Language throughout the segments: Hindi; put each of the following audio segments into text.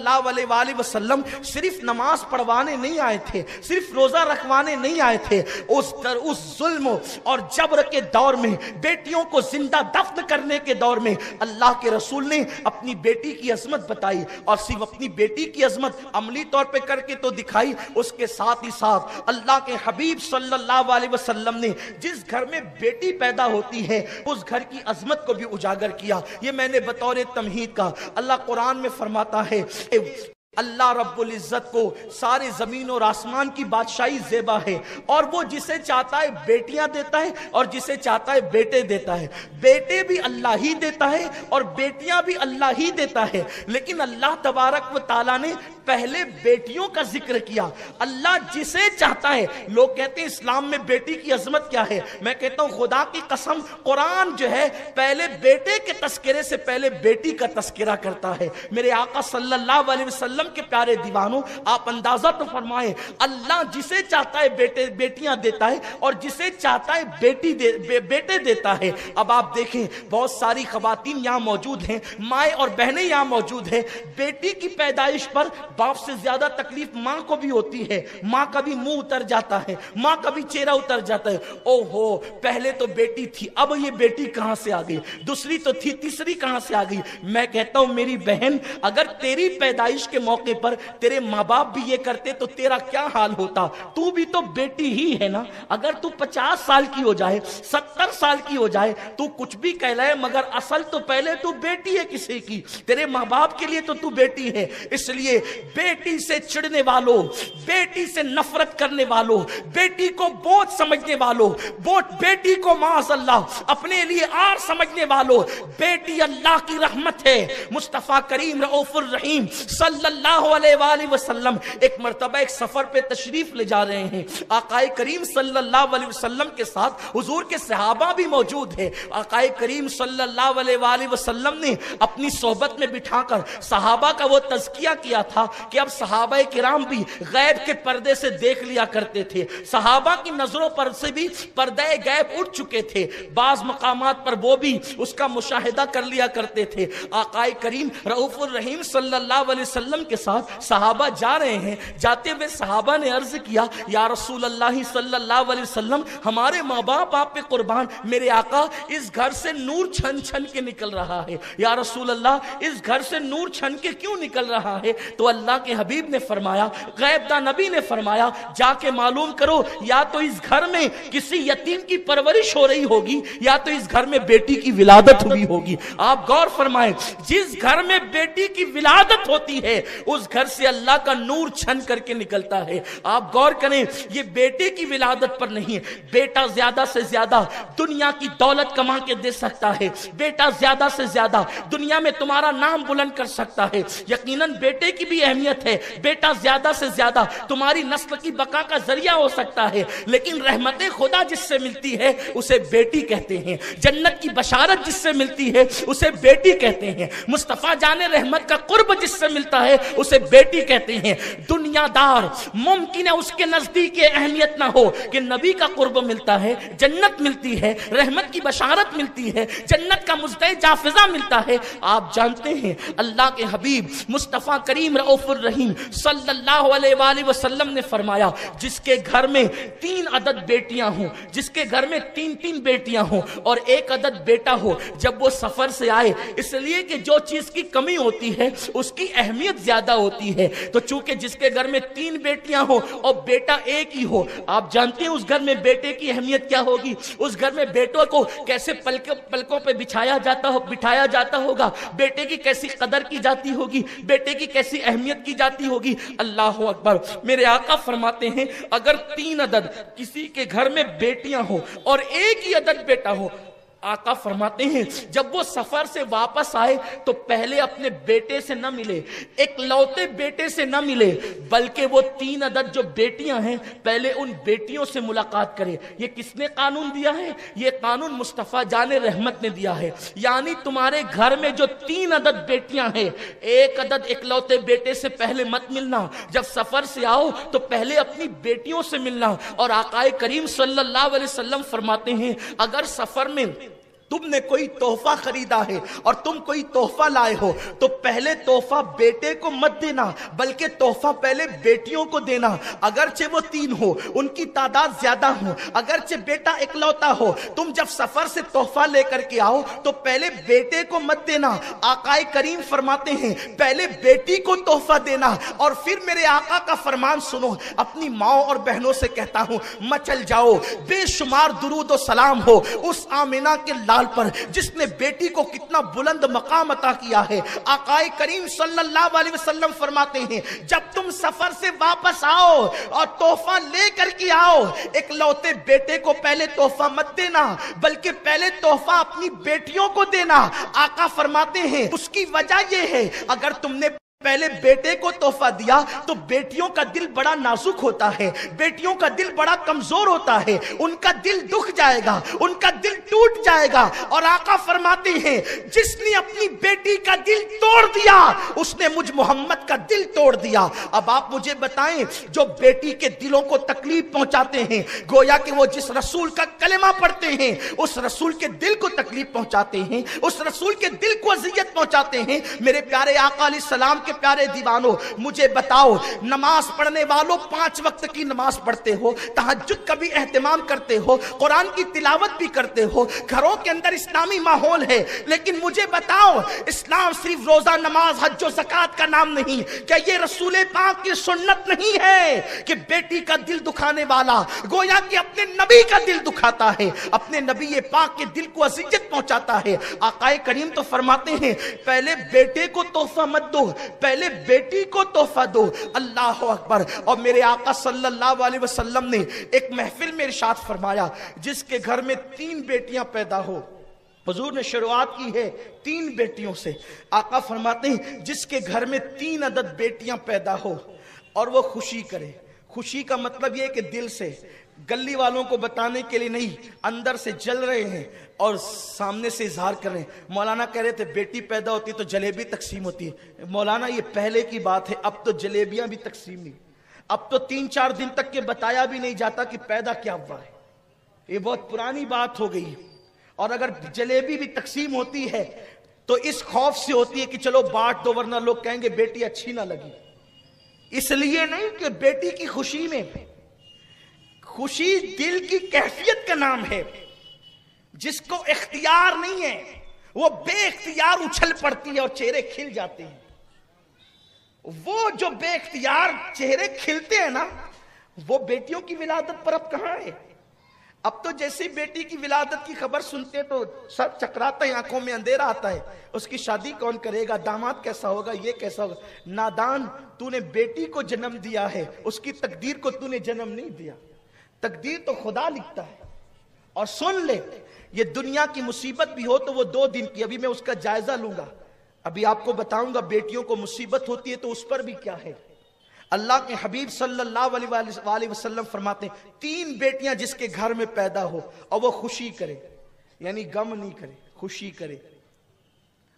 सल्लल्लाहु अलैहि वसल्लम सिर्फ नमाज पढ़वाने नहीं आए थे, सिर्फ रोजा रखवाने नहीं आए थे। उस जुल्म और जबर के दौर में, बेटियों को जिंदा दफन करने के दौर में अल्लाह के रसूल ने अपनी बेटी की अजमत बताई, और सिर्फ अपनी बेटी की अजमत अमली तौर पे करके तो दिखाई, उसके साथ ही साथ अल्लाह के हबीब सल्लल्लाहु अलैहि वसल्लम ने जिस घर में बेटी पैदा होती है उस घर की अजमत को भी उजागर किया। ये मैंने बतौर तमहीद का। अल्लाह कुरान में फरमाता है, अल्लाह रब्बुल इज्जत को सारे जमीन और आसमान की बादशाही ज़ेबा है, और वो जिसे चाहता है बेटियां देता है और जिसे चाहता है बेटे देता है। बेटे भी अल्लाह ही देता है और बेटियां भी अल्लाह ही देता है, लेकिन अल्लाह तबारक व तआला ने पहले बेटियों का जिक्र किया। अल्लाह जिसे चाहता है, लोग कहते हैं इस्लाम में बेटी की अजमत क्या है, मैं कहता हूं खुदा की कसम कुरान जो है पहले बेटे के तस्करे से पहले बेटी का तस्करा करता है। मेरे आका सल्लल्लाहु अलैहि वसल्लम के प्यारे दीवानों, आप अंदाजा तो फरमाएं, अल्लाह जिसे चाहता है बेटियां देता है और जिसे चाहता है बेटे देता है। अब आप देखें, बहुत सारी खवातीन यहाँ मौजूद हैं, माए और बहनें यहाँ मौजूद हैं। बेटी की पैदाइश पर बाप से ज्यादा तकलीफ माँ को भी होती है। माँ का भी मुंह उतर जाता है, माँ का भी चेहरा उतर जाता है। ओहो, पहले तो बेटी थी, अब ये बेटी कहां से आ गई, दूसरी तो थी, तीसरी कहां से आ गई। मैं कहता हूं मेरी बहन, अगर तेरी पैदाइश के मौके पर तेरे माँ बाप भी ये करते तो तेरा क्या हाल होता। तू भी तो बेटी ही है ना। अगर तू 50 साल की हो जाए, 70 साल की हो जाए, तू कुछ भी कहलाए, मगर असल तो पहले तू बेटी है किसी की। तेरे माँ बाप के लिए तो तू बेटी है। इसलिए बेटी से चिढ़ने वालों, बेटी से नफरत करने वालों, बेटी को बोझ समझने वालों, बेटी को माज़अल्लाह अपने लिए आर समझने वालों, बेटी अल्लाह की रहमत है। मुस्तफा करीम रऊफुर रहीम सल्लल्लाहु अलैहि वसल्लम एक मर्तबा एक सफर पे तशरीफ ले जा रहे हैं। आकाए करीम सल्लल्लाहु अलैहि वसल्लम के साथ हुजूर के सहाबा भी मौजूद है। आकाए करीम सल्लल्लाहु अलैहि वसल्लम ने अपनी सोहबत में बिठाकर सहाबा का वो तज़किया किया था कि अब सहाबा किराम भी गैब के पर्दे से देख लिया करते थे। सहाबा की नजरों पर से भी पर्दे गैब उठ चुके थे, बाज मकामात पर वो भी उसका मुशाहिदा कर लिया करते थे। आकाए करीम रऊफुर रहीम सल्लल्लाहु अलैहि वसल्लम के साथ सहाबा जा रहे हैं। जाते हुए सहाबा ने अर्ज किया, या रसूल अल्लाह सल्लल्लाहु अलैहि वसल्लम, हमारे माँ बाप आप पे कुर्बान, मेरे आका इस घर से नूर छन छन के निकल रहा है। या रसूल अल्लाह, इस घर से नूर छन के क्यों निकल रहा है? तो अल्लाह के हबीब ने फरमाया, गैबदा नबी ने फरमाया, जाके मालूम करो, या तो इस घर में किसी यतीम की परवरिश हो रही होगी, या तो इस घर में बेटी की विलादत हुई होगी। आप गौर फरमाएं, जिस घर में बेटी की विलादत होती है उस घर से अल्लाह का नूर छन करके निकलता है। आप गौर करें, ये बेटे की विलादत पर नहीं है। बेटा ज्यादा से ज्यादा दुनिया की दौलत कमा के दे सकता है, बेटा ज्यादा से ज्यादा दुनिया में तुम्हारा नाम बुलंद कर सकता है। यकीनन बेटे की भी अहमियत है, बेटा ज्यादा से ज्यादा तुम्हारी नस्ल की बका का जरिया हो सकता है, लेकिन रहमत खुदा जिससे मिलती है उसे बेटी कहते हैं। जन्नत की बशारत जिससे मिलती है उसे बेटी कहते हैं। मुस्तफा जाने रहमत का कुर्ब जिससे मिलता है उसे बेटी कहते हैं। दुनियादार मुमकिन है उसके नजदीक ये अहमियत ना हो कि नबी का कुर्ब मिलता है, जन्नत मिलती है, रहमत की बशारत मिलती है, जन्नत का मुज़्दे जाफिजा मिलता है। आप जानते हैं अल्लाह के हबीब मुस्तफा करीम रऊफुर रहीम सल्लल्लाहु अलैहि वसल्लम ने फरमाया, जिसके घर में 3 अदद बेटियां हों, जिसके घर में 3 बेटियां हों और 1 अदद बेटा हो, जब वो सफर से आए, इसलिए कि जो चीज की कमी होती है उसकी अहमियत ज्यादा होती है, तो चूंकि जिसके घर में 3 बेटियां हो और बेटा 1 ही हो, आप जानते हैं उस घर में बेटे की अहमियत क्या होगी। उस घर में बेटों को कैसे पलकों पे बिठाया जाता होगा, बेटे की कैसी कदर की जाती होगी, बेटे की कैसी अहमियत की जाती होगी। अल्लाह अकबर। मेरे आका फरमाते हैं, अगर 3 अदद किसी के घर में बेटियां हो और 1 ही अदद बेटा हो, आका फरमाते हैं जब वो सफर से वापस आए तो पहले अपने बेटे से न मिले, एक लौते बेटे से न मिले, बल्कि वो 3 अदद जो बेटियां हैं पहले उन बेटियों से मुलाकात करे। ये किसने कानून दिया है? ये कानून मुस्तफा जाने रहमत ने दिया है। यानी तुम्हारे घर में जो 3 अदद बेटियां हैं, 1 अदद इकलौते बेटे से पहले मत मिलना। जब सफर से आओ तो पहले अपनी बेटियों से मिलना। और आकाए करीम सल्लल्लाहु अलैहि वसल्लम फरमाते हैं, अगर सफर में तुमने कोई तोहफा खरीदा है और तुम कोई तोहफा लाए हो तो पहले तोहफा बेटे को मत देना, बल्कि तोहफा पहले बेटियों को देना। अगरचे वो 3 हो, उनकी तादाद ज्यादा हो, अगरचे बेटा इकलौता हो, तुम जब सफर से तोहफा लेकर के आओ तो पहले बेटे को मत देना। आकाए करीम फरमाते हैं पहले बेटी को तोहफा देना। और फिर मेरे आका का फरमान सुनो, अपनी माओ और बहनों से कहता हूं मचल जाओ, बेशुमार दुरूद और सलाम हो उस आमिना के लाल पर जिसने बेटी को कितना बुलंद मकाम अता किया है। आकाए करीम सल्लल्लाहु अलैहि वसल्लम फरमाते हैं जब तुम सफर से वापस आओ और तोहफा लेकर के आओ, इकलौते बेटे को पहले तोहफा मत देना, बल्कि पहले तोहफा अपनी बेटियों को देना। आका फरमाते हैं उसकी वजह यह है अगर तुमने पहले बेटे को तोहफा दिया तो बेटियों का दिल बड़ा नाजुक होता है, बेटियों का दिल बड़ा कमजोर होता है, उनका दिल दुख जाएगा, उनका दिल टूट जाएगा। और आका फरमाते हैं जिसने अपनी बेटी का दिल तोड़ दिया उसने मुझ मोहम्मद का दिल तोड़ दिया। अब आप मुझे बताएं जो बेटी के दिलों को तकलीफ पहुंचाते हैं, गोया कि वो जिस रसूल का कलेमा पढ़ते हैं उस रसूल के दिल को तकलीफ पहुंचाते हैं, उस रसूल के दिल को अजियत पहुंचाते हैं। मेरे प्यारे आका अलैहिस्सलाम के प्यारे दीवानों, मुझे बताओ नमाज पढ़ने वालों 5 वक्त की नमाज पढ़ते हो, तहज्जुद का भी एहतमाम करते हो, कुरान की तिलावत भी करते हो, घरों के अंदर इस्लामी माहौल है, लेकिन मुझे बताओ इस्लाम सिर्फ रोजा नमाज हज और ज़कात का नाम नहीं, क्या ये रसूल पाक की सुन्नत नहीं है कि बेटी का दिल दुखाने वाला गोया कि अपने नबी का दिल दुखाता है, अपने नबी पाक के दिल को अज़ियत पहुंचाता है। आकाए करीम तो फरमाते हैं पहले बेटे को तोहफा मत दो, पहले बेटी को तोहफा दो। अल्लाह अकबर। और मेरे आका सल्लल्लाहु अलैहि वसल्लम ने एक महफिल में इरशाद फरमाया जिसके घर में 3 बेटियां पैदा हो, हुजूर ने शुरुआत की है 3 बेटियों से। आका फरमाते हैं जिसके घर में 3 अदद बेटियां पैदा हो और वो खुशी करे। खुशी का मतलब ये कि दिल से, गली वालों को बताने के लिए नहीं, अंदर से जल रहे हैं और सामने से इजहार कर रहे हैं। मौलाना कह रहे थे बेटी पैदा होती तो जलेबी तकसीम होती है। मौलाना ये पहले की बात है, अब तो जलेबियां भी तकसीम नहीं, अब तो 3-4 दिन तक के बताया भी नहीं जाता कि पैदा क्या हुआ है, ये बहुत पुरानी बात हो गई। और अगर जलेबी भी तकसीम होती है तो इस खौफ से होती है कि चलो बांट दो वरना लोग कहेंगे बेटी अच्छी ना लगी, इसलिए नहीं कि बेटी की खुशी में, खुशी दिल की कैफियत का नाम है। जिसको इख्तियार नहीं है वो बेइख्तियार उछल पड़ती है और चेहरे खिल जाते हैं। वो जो बेइख्तियार चेहरे खिलते हैं ना, वो बेटियों की विलादत पर अब कहां है। अब तो जैसे बेटी की विलादत की खबर सुनते हैं तो सर चकराता है, आंखों में अंधेरा आता है, उसकी शादी कौन करेगा, दामाद कैसा होगा, ये कैसा होगा। नादान, तूने बेटी को जन्म दिया है, उसकी तकदीर को तूने जन्म नहीं दिया। तकदीर तो खुदा लिखता है। और सुन ले, ये दुनिया की मुसीबत भी हो तो वो 2 दिन की, अभी मैं उसका जायजा लूंगा, अभी आपको बताऊंगा बेटियों को मुसीबत होती है तो उस पर भी क्या है। अल्लाह के हबीब सल्लल्लाहु अलैहि वसल्लम फरमाते हैं 3 बेटियां जिसके घर में पैदा हो और वो खुशी करे, यानी गम नहीं करे, खुशी करे।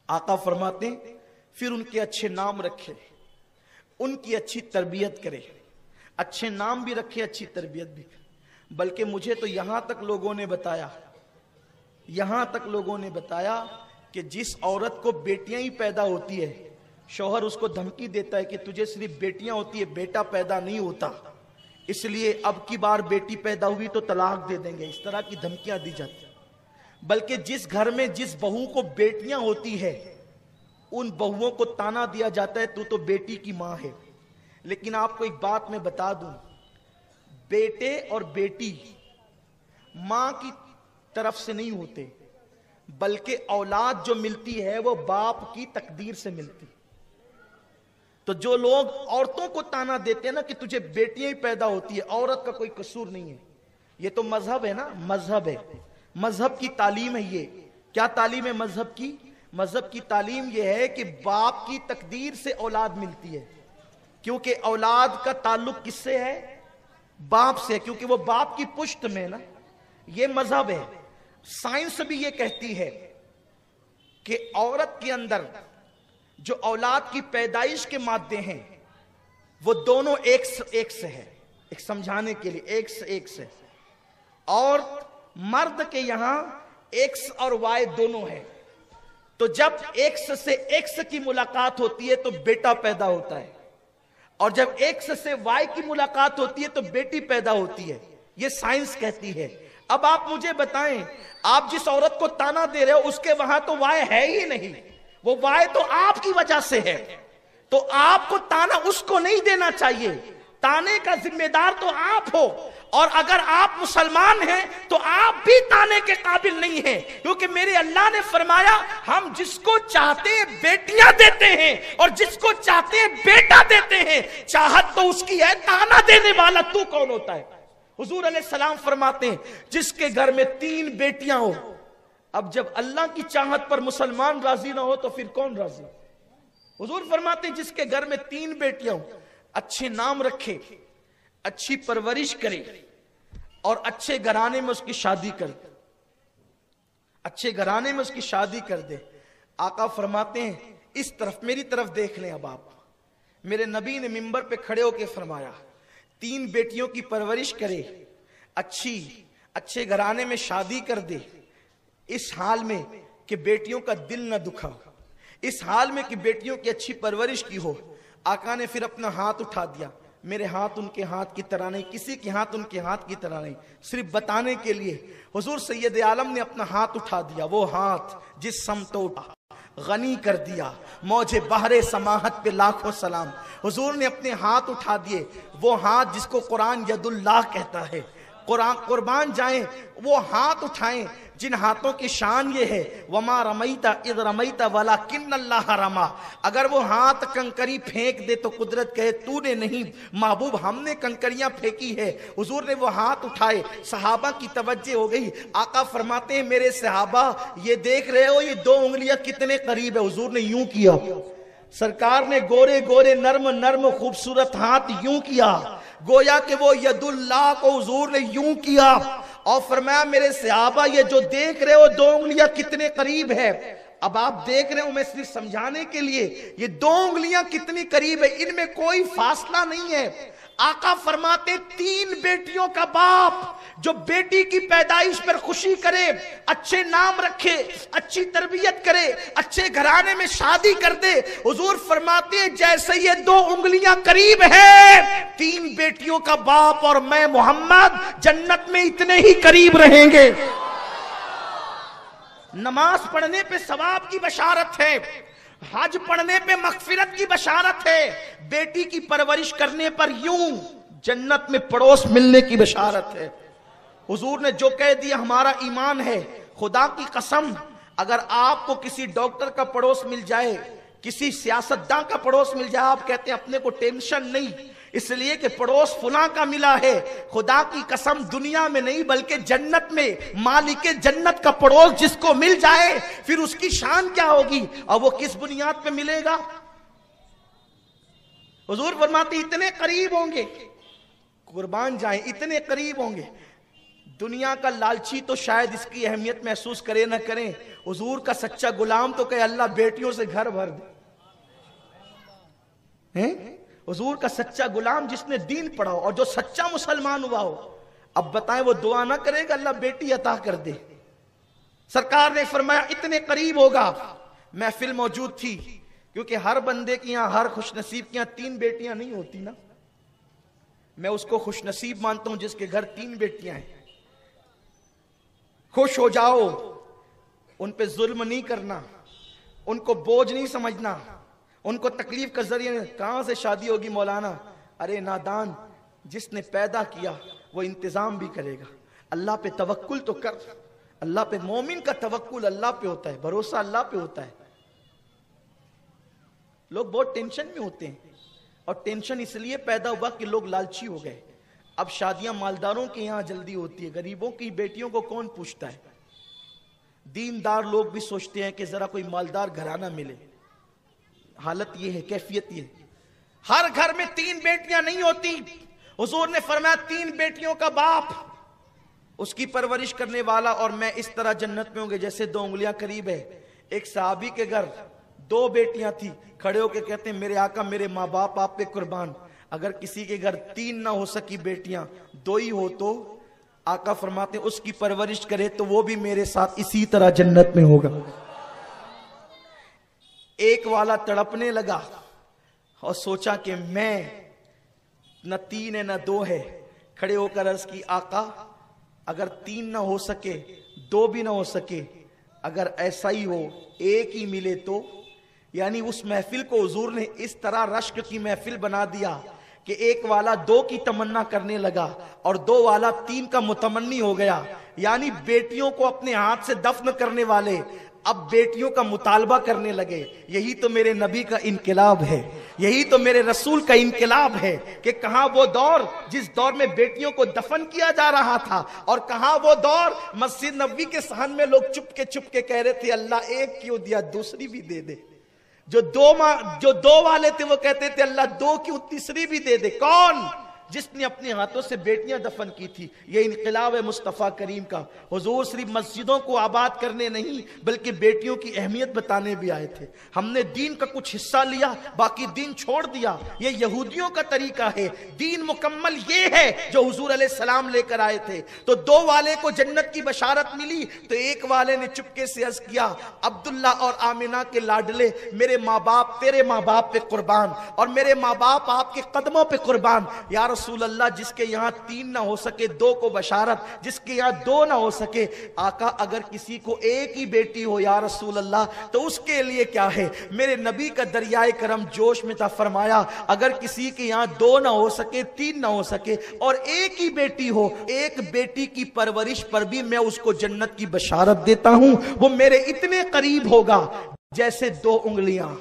आका फरमाते हैं फिर उनके अच्छे नाम रखे, उनकी अच्छी तरबियत करे, अच्छे नाम भी रखे, अच्छी तरबियत भी करे। बल्कि मुझे तो यहां तक लोगों ने बताया कि जिस औरत को बेटियां ही पैदा होती है, शौहर उसको धमकी देता है कि तुझे सिर्फ बेटियां होती है, बेटा पैदा नहीं होता, इसलिए अब की बार बेटी पैदा हुई तो तलाक दे देंगे, इस तरह की धमकियां दी जाती। बल्कि जिस घर में जिस बहू को बेटियां होती है उन बहुओं को ताना दिया जाता है तू तो बेटी की मां है। लेकिन आपको एक बात मैं बता दूं, बेटे और बेटी मां की तरफ से नहीं होते, बल्कि औलाद जो मिलती है वो बाप की तकदीर से मिलती। तो जो लोग औरतों को ताना देते हैं ना कि तुझे बेटियां ही पैदा होती है, औरत का कोई कसूर नहीं है, ये तो मजहब है ना, मजहब है, मजहब की तालीम है। ये क्या तालीम है मजहब की? मजहब की तालीम यह है कि बाप की तकदीर से औलाद मिलती है, क्योंकि औलाद का ताल्लुक किससे है? बाप से, क्योंकि वो बाप की पुश्त में ना। ये मजहब है। साइंस भी ये कहती है कि औरत के अंदर जो औलाद की पैदाइश के मादे हैं वो दोनों एक से है, एक समझाने के लिए एक से। और मर्द के यहां एक्स और वाई दोनों है। तो जब एक्स से एक्स की मुलाकात होती है तो बेटा पैदा होता है, और जब एक्स से वाई की मुलाकात होती है तो बेटी पैदा होती है। ये साइंस कहती है। अब आप मुझे बताएं, आप जिस औरत को ताना दे रहे हो उसके वहां तो वाई है ही नहीं, वो वाई तो आपकी वजह से है। तो आपको ताना उसको नहीं देना चाहिए, ताने का जिम्मेदार तो आप हो। और अगर आप मुसलमान हैं तो आप भी ताने के काबिल नहीं हैं, क्योंकि मेरे अल्लाह ने फरमाया हम जिसको चाहते हैं बेटियां देते हैं और जिसको चाहते हैं बेटा देते हैं। चाहत तो उसकी है, ताना देने वाला तू कौन होता है? हुजूर अलैहिस्सलाम फरमाते हैं जिसके घर में 3 बेटियां हो। अब जब अल्लाह की चाहत पर मुसलमान राजी ना हो तो फिर कौन राजी? हुजूर फरमाते हैं जिसके घर में 3 बेटियां हो, अच्छे नाम रखे, अच्छी परवरिश करे और अच्छे घराने में उसकी शादी कर दे, अच्छे घराने में उसकी शादी कर दे। आका फरमाते हैं इस तरफ मेरी तरफ देख लें। अब आप, मेरे नबी ने मिंबर पे खड़े होकर फरमाया 3 बेटियों की परवरिश करे, अच्छे घराने में शादी कर दे, इस हाल में कि बेटियों का दिल न दुखा, इस हाल में कि बेटियों की अच्छी परवरिश की हो। आका ने फिर अपना हाथ उठा दिया। मेरे हाथ उनके हाथ की तरह नहीं, किसी के हाथ उनके हाथ की तरह नहीं, सिर्फ बताने के लिए हुजूर सैयद आलम ने अपना हाथ उठा दिया। वो हाथ जिस समतो उठा गनी कर दिया, मौजे बहरे समाहत पे लाखों सलाम। हुजूर ने अपने हाथ उठा दिए, वो हाथ जिसको कुरान यदुल्लाह कहता है। कुर्बान जाएं वो हाथ उठाएं जिन हाथों की शान ये है वमा रमैता इद रमैता वलाकिन्नल्लाह रमा। अगर वो हाथ कंकरी फेंक दे तो कुदरत कहे तूने नहीं महबूब, हमने कंकरियां फेंकी है। हुजूर ने वो हाथ उठाए, सहाबा की तवज्जो हो गई। आका फरमाते हैं मेरे सहाबा ये देख रहे हो ये 2 उंगलियां कितने करीब है। हुजूर ने यूं किया, सरकार ने गोरे गोरे नर्म नर्म खूबसूरत हाथ यूं किया, गोया कि वो यदुल्लाह को हुजूर ने यूं किया और फरमाया मेरे सहाबा ये जो देख रहे हो 2 उंगलियां कितने करीब है। अब आप देख रहे हो, मैं सिर्फ समझाने के लिए, ये 2 उंगलियां कितनी करीब है, इनमें कोई फासला नहीं है। आका फरमाते 3 बेटियों का बाप जो बेटी की पैदाइश पर खुशी करे, अच्छे नाम रखे, अच्छी तरबियत करे, अच्छे घराने में शादी कर दे। हुजूर फरमाते हैं जैसे ये 2 उंगलियां करीब है, 3 बेटियों का बाप और मैं मोहम्मद जन्नत में इतने ही करीब रहेंगे। नमाज पढ़ने पे सवाब की बशारत है, हज पढ़ने पे मगफिरत की बशारत है, बेटी की परवरिश करने पर यूं जन्नत में पड़ोस मिलने की बशारत है। हुजूर ने जो कह दिया हमारा ईमान है। खुदा की कसम, अगर आपको किसी डॉक्टर का पड़ोस मिल जाए, किसी सियासतदान का पड़ोस मिल जाए, आप कहते हैं अपने को टेंशन नहीं, इसलिए कि पड़ोस फुला का मिला है। खुदा की कसम दुनिया में नहीं बल्कि जन्नत में मालिक जन्नत का पड़ोस जिसको मिल जाए फिर उसकी शान क्या होगी और वो किस बुनियाद पे मिलेगा। हुजूर फरमाते इतने करीब होंगे, कुर्बान जाए इतने करीब होंगे। दुनिया का लालची तो शायद इसकी अहमियत महसूस करे ना करे, हुजूर का सच्चा गुलाम तो कहे अल्लाह बेटियों से घर भर दे। हुजूर का सच्चा गुलाम जिसने दीन पढ़ा हो और जो सच्चा मुसलमान हुआ हो, अब बताएं वो दुआ ना करेगा अल्लाह बेटी अता कर दे। सरकार ने फरमाया इतने करीब होगा। महफिल मौजूद थी, क्योंकि हर बंदे की यहां, हर खुशनसीब की यहां 3 बेटियां नहीं होती ना। मैं उसको खुशनसीब मानता हूं जिसके घर 3 बेटियां हैं। खुश हो जाओ, उन पे जुल्म नहीं करना, उनको बोझ नहीं समझना, उनको तकलीफ का जरिए। कहां से शादी होगी मौलाना? अरे नादान, जिसने पैदा किया वो इंतजाम भी करेगा। अल्लाह पे तवक्कुल तो कर, अल्लाह पे, मोमिन का तवक्कुल अल्लाह पे होता है, भरोसा अल्लाह पे होता है। लोग बहुत टेंशन में होते हैं और टेंशन इसलिए पैदा हुआ कि लोग लालची हो गए। अब शादियां मालदारों के यहां जल्दी होती है, गरीबों की बेटियों को कौन पूछता है। दीनदार लोग भी सोचते हैं कि जरा कोई मालदार घराना मिले। हालत ये है, कैफियत ये है। हर घर में 3 बेटियां नहीं होती। हुजूर ने फरमाया 3 बेटियों का बाप, उसकी परवरिश करने वाला और मैं इस तरह जन्नत में होंगे जैसे 2 उंगलियां करीब है। एक सहाबी के घर 2 बेटियां थी, खड़े होके कहते हैं मेरे आका मेरे माँ बाप आप पे कुर्बान, अगर किसी के घर 3 ना हो सकी बेटियां, 2 ही हो तो आका फरमाते उसकी परवरिश करे तो वो भी मेरे साथ इसी तरह जन्नत में होगा। एक वाला तड़पने लगा और सोचा कि मैं न 3 है न 2 है। खड़े होकर अर्ज की आका अगर 3 ना हो सके 2 भी ना हो सके, अगर ऐसा ही हो 1 ही मिले तो। यानी उस महफिल को हुजूर ने इस तरह रश्क की महफिल बना दिया कि एक वाला 2 की तमन्ना करने लगा और 2 वाला 3 का मुतमन्नी हो गया। यानी बेटियों को अपने हाथ से दफन करने वाले अब बेटियों का मुतालबा करने लगे। यही तो मेरे नबी का इनकलाब है, यही तो मेरे रसूल का इनकलाब है कि कहां वो दौर जिस दौर में बेटियों को दफन किया जा रहा था और कहां वो दौर मस्जिद नबी के सहन में लोग चुपके कह रहे थे अल्लाह एक क्यों दिया दूसरी भी दे दे। जो 2 वाले थे वो कहते थे अल्लाह 2 क्यों तीसरी भी दे दे। कौन? जिसने अपने हाथों से बेटियां दफन की थी। ये इनकलाब है मुस्तफ़ा करीम का। हुजूर सिर्फ मस्जिदों को आबाद करने नहीं बल्कि बेटियों की अहमियत बताने भी आए थे। हमने दीन का कुछ हिस्सा लिया बाकी दीन छोड़ दिया, ये यहूदियों का तरीका है। दीन मुकम्मल ये है जो हुजूर अलैहिस्सलाम लेकर आए थे। तो 2 वाले को जन्नत की बशारत मिली तो एक वाले ने चुपके से अर्ज किया अब्दुल्ला और आमिना के लाडले, मेरे माँ बाप तेरे माँ बाप पे कुर्बान और मेरे माँ बाप आपके कदमों पे कुर्बान। या रसूल अल्लाह जिसके यहाँ 3 ना हो सके 2 को बशारत, जिसके यहाँ 2 ना हो सके आका अगर किसी को 1 ही बेटी हो या रसूल अल्लाह तो उसके लिए क्या है। मेरे नबी का दरियाए करम जोश में था, फरमाया अगर किसी के यहाँ 2 ना हो सके 3 ना हो सके और 1 ही बेटी हो, 1 बेटी की परवरिश पर भी मैं उसको जन्नत की बशारत देता हूं। वो मेरे इतने करीब होगा जैसे 2 उंगलियां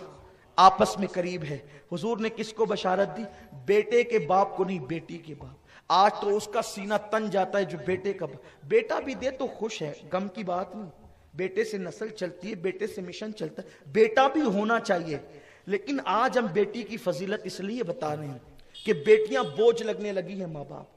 आपस में करीब है। हुजूर ने किसको बशारत दी? बेटे के बाप को नहीं, बेटी के बाप। आज तो उसका सीना तन जाता है जो बेटे का बेटा भी दे तो खुश है, गम की बात नहीं। बेटे से नस्ल चलती है, बेटे से मिशन चलता है, बेटा भी होना चाहिए। लेकिन आज हम बेटी की फजीलत इसलिए बता रहे हैं कि बेटियां बोझ लगने लगी हैं माँ बाप।